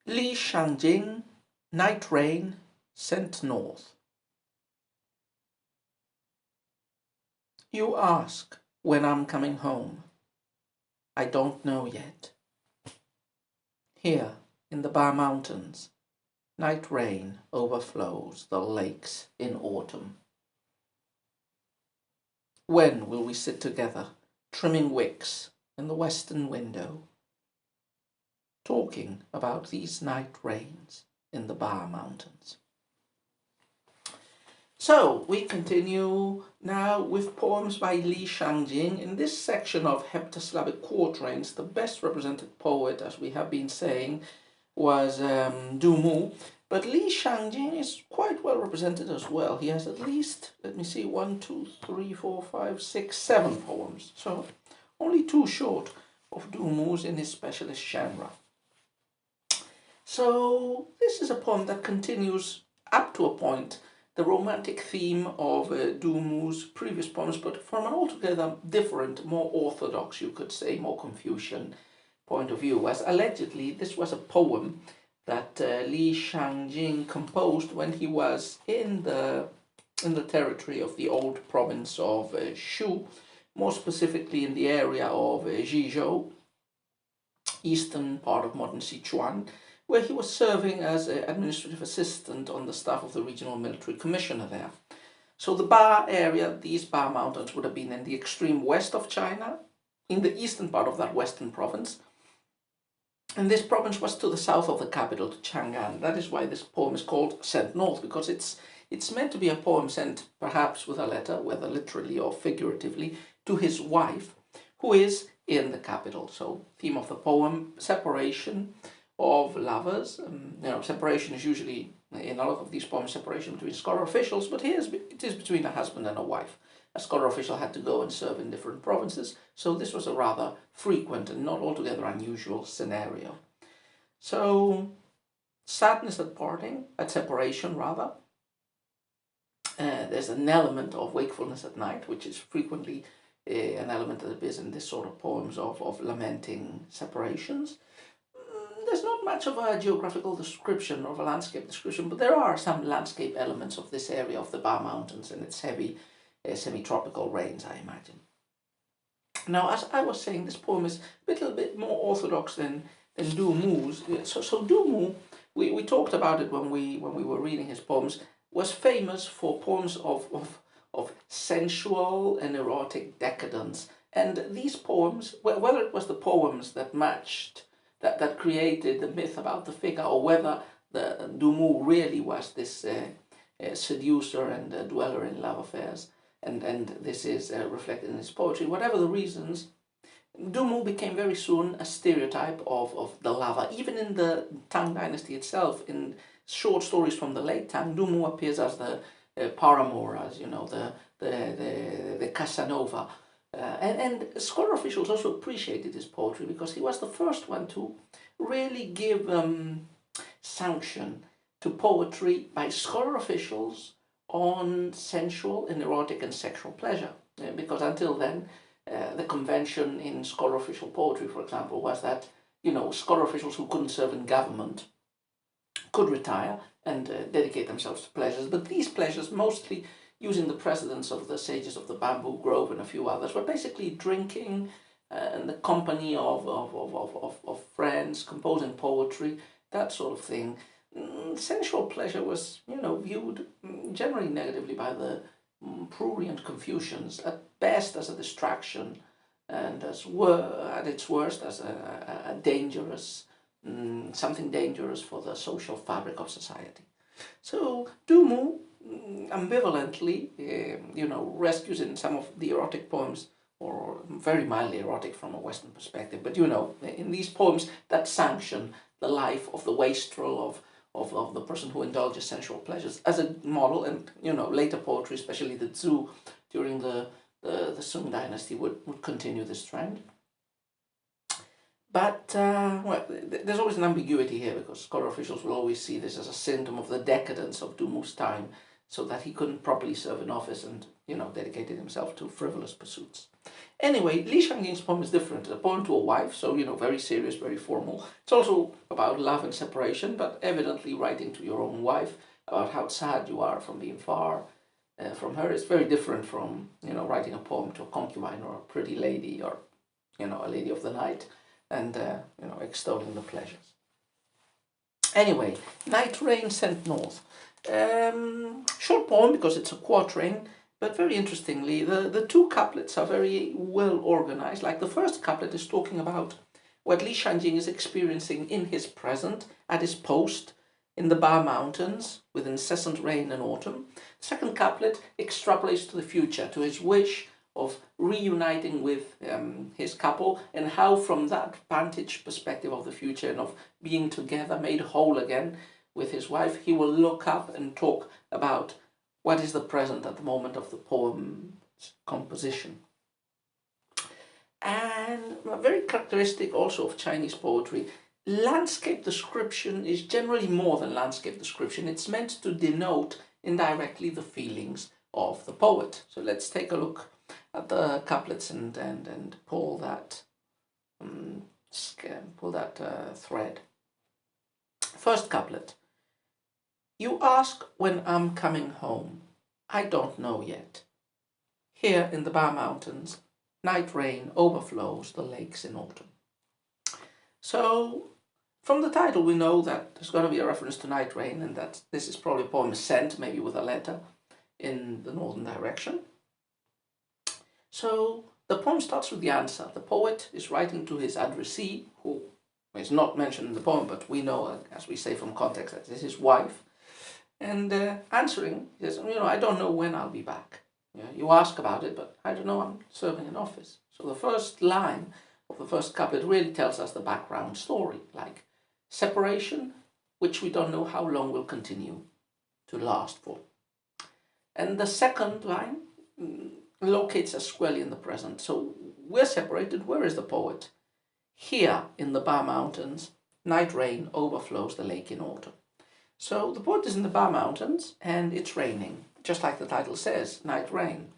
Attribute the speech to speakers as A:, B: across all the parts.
A: Li Shangyin, Night Rain, Sent North. You ask when I'm coming home. I don't know yet. Here, in the Bar Mountains, night rain overflows the lakes in autumn. When will we sit together, trimming wicks in the western window, talking about these night rains in the Bar Mountains? So we continue now with poems by Li Shangyin. In this section of heptasyllabic quatrains, the best represented poet, as we have been saying, was Du Mu. But Li Shangyin is quite well represented as well. He has at least, let me see, 1, 2, 3, 4, 5, 6, 7 poems. So only 2 short of Du Mu's in his specialist genre. So this is a poem that continues up to a point the romantic theme of Du Mu's previous poems, but from an altogether different, more orthodox, you could say, more Confucian point of view, as allegedly this was a poem that Li Shangyin composed when he was in the territory of the old province of Shu, more specifically in the area of Jizhou, eastern part of modern Sichuan, where he was serving as an administrative assistant on the staff of the regional military commissioner there. So the Bar area, these Bar Mountains, would have been in the extreme west of China, in the eastern part of that western province. And this province was to the south of the capital, to Shangyin. That is why this poem is called Sent North, because it's meant to be a poem sent perhaps with a letter, whether literally or figuratively, to his wife, who is in the capital. So theme of the poem, separation of lovers. Separation is usually, in a lot of these poems, separation between scholar officials, but here it is between a husband and a wife. A scholar official had to go and serve in different provinces, so this was a rather frequent and not altogether unusual scenario. So, sadness at parting, at separation rather. There's an element of wakefulness at night, which is frequently an element that appears in this sort of poems of lamenting separations. There's not much of a geographical description or a landscape description, but there are some landscape elements of this area of the Bar Mountains and its heavy semi-tropical rains, I imagine. Now, as I was saying, this poem is a little bit more orthodox than Du Mu's. So Du Mu, we talked about it when we were reading his poems, was famous for poems of sensual and erotic decadence. And these poems, whether it was the poems that matched, that created the myth about the figure, or whether the Du Mu really was this seducer and dweller in love affairs, and this is reflected in his poetry, whatever the reasons, Du Mu became very soon a stereotype of the lover. Even in the Tang dynasty itself, in short stories from the late Tang, Du Mu appears as the paramour, as the Casanova. And scholar officials also appreciated his poetry because he was the first one to really give sanction to poetry by scholar officials on sensual and erotic and sexual pleasure. Because until then, the convention in scholar official poetry, for example, was that, scholar officials who couldn't serve in government could retire and dedicate themselves to pleasures. But these pleasures, mostly using the precedents of the sages of the Bamboo Grove and a few others, were basically drinking and the company of friends, composing poetry, that sort of thing. Sensual pleasure was, viewed generally negatively by the prurient Confucians, at best as a distraction, and at its worst as a dangerous, something dangerous for the social fabric of society. So Du Mu ambivalently, rescues in some of the erotic poems, or very mildly erotic from a Western perspective, but in these poems that sanction the life of the wastrel, of the person who indulges sensual pleasures as a model. And later poetry, especially the Zhu during the Sung dynasty, would continue this trend. But there's always an ambiguity here, because scholar officials will always see this as a symptom of the decadence of Du Mu's time, so that he couldn't properly serve in office and dedicated himself to frivolous pursuits. Anyway, Li Shangyin's poem is different. It's a poem to a wife, so very serious, very formal. It's also a about love and separation, but evidently writing to your own wife about how sad you are from being far from her. It's very different from, writing a poem to a concubine or a pretty lady or, a lady of the night and, extolling the pleasures. Anyway, Night Rain Sent North. Short poem because it's a quatrain, but very interestingly, the two couplets are very well organized. Like the first couplet is talking about what Li Shangyin is experiencing in his present, at his post, in the Ba Mountains, with incessant rain and autumn. The second couplet extrapolates to the future, to his wish of reuniting with his couple, and how from that vantage perspective of the future and of being together, made whole again with his wife, he will look up and talk about what is the present at the moment of the poem's composition. And very characteristic also of Chinese poetry, landscape description is generally more than landscape description. It's meant to denote indirectly the feelings of the poet. So let's take a look at the couplets and pull that thread. First couplet. You ask when I'm coming home. I don't know yet. Here in the Ba Mountains, night rain overflows the lakes in autumn. So, from the title we know that there's going to be a reference to night rain, and that this is probably a poem sent, maybe with a letter, in the northern direction. So, the poem starts with the answer. The poet is writing to his addressee, who is not mentioned in the poem, but we know, as we say from context, that this is his wife. And answering, he says, I don't know when I'll be back. You ask about it, but I don't know, I'm serving in office. So the first line of the first couplet really tells us the background story, like separation, which we don't know how long will continue to last for. And the second line locates us squarely in the present. So we're separated. Where is the poet? Here in the Ba Mountains, night rain overflows the lake in autumn. So the poet is in the Ba Mountains and it's raining, just like the title says, night rain.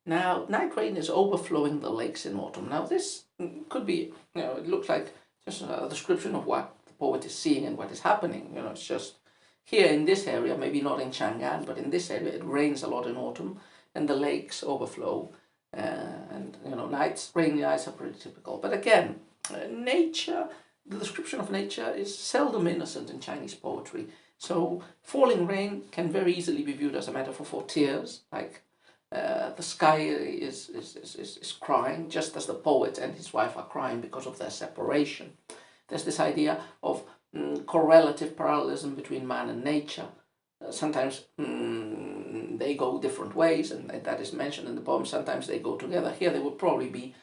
A: Now, night rain is overflowing the lakes in autumn. Now this could be, it looks like just a description of what the poet is seeing and what is happening. It's just here in this area, maybe not in Shangyin, but in this area it rains a lot in autumn and the lakes overflow. And rainy nights are pretty typical. But again, nature, the description of nature is seldom innocent in Chinese poetry. So falling rain can very easily be viewed as a metaphor for tears, like the sky is crying, just as the poet and his wife are crying because of their separation. There's this idea of correlative parallelism between man and nature. Sometimes they go different ways, and that is mentioned in the poem. Sometimes they go together. Here they would probably be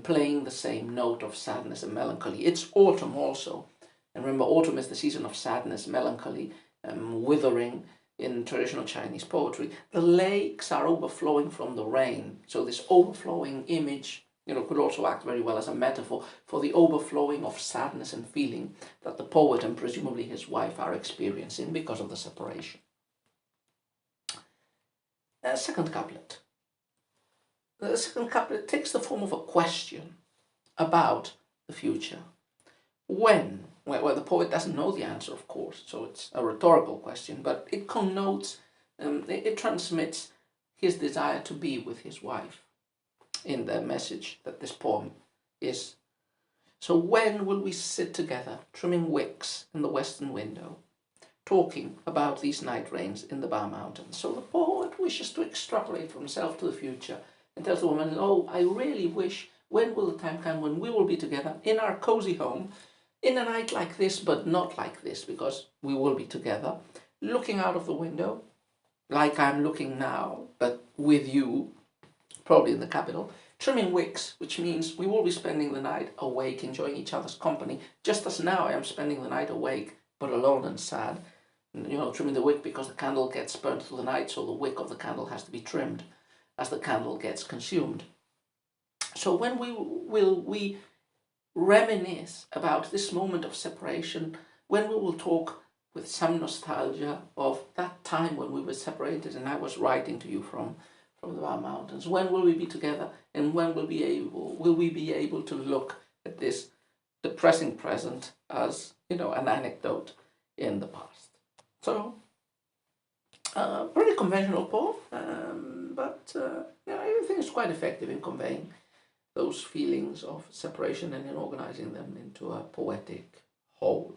A: playing the same note of sadness and melancholy. It's autumn also. And remember, autumn is the season of sadness, melancholy, withering in traditional Chinese poetry. The lakes are overflowing from the rain. So this overflowing image, could also act very well as a metaphor for the overflowing of sadness and feeling that the poet and presumably his wife are experiencing because of the separation. Second couplet. The second couplet takes the form of a question about the future. When? Well, the poet doesn't know the answer, of course, so it's a rhetorical question, but it connotes, it transmits his desire to be with his wife in the message that this poem is. So when will we sit together, trimming wicks in the western window, talking about these night rains in the Ba Mountains? So the poet wishes to extrapolate from himself to the future and tells the woman, I really wish, when will the time come when we will be together in our cozy home, in a night like this, but not like this, because we will be together, looking out of the window, like I'm looking now, but with you, probably in the capital, trimming wicks, which means we will be spending the night awake, enjoying each other's company, just as now I am spending the night awake, but alone and sad. Trimming the wick because the candle gets burnt through the night, so the wick of the candle has to be trimmed as the candle gets consumed. So when will we reminisce about this moment of separation, when we will talk with some nostalgia of that time when we were separated and I was writing to you from the Ba Mountains? When will we be together, and when will we be able to look at this depressing present as, an anecdote in the past. So, pretty conventional poem, but I think it's quite effective in conveying those feelings of separation and in organizing them into a poetic whole.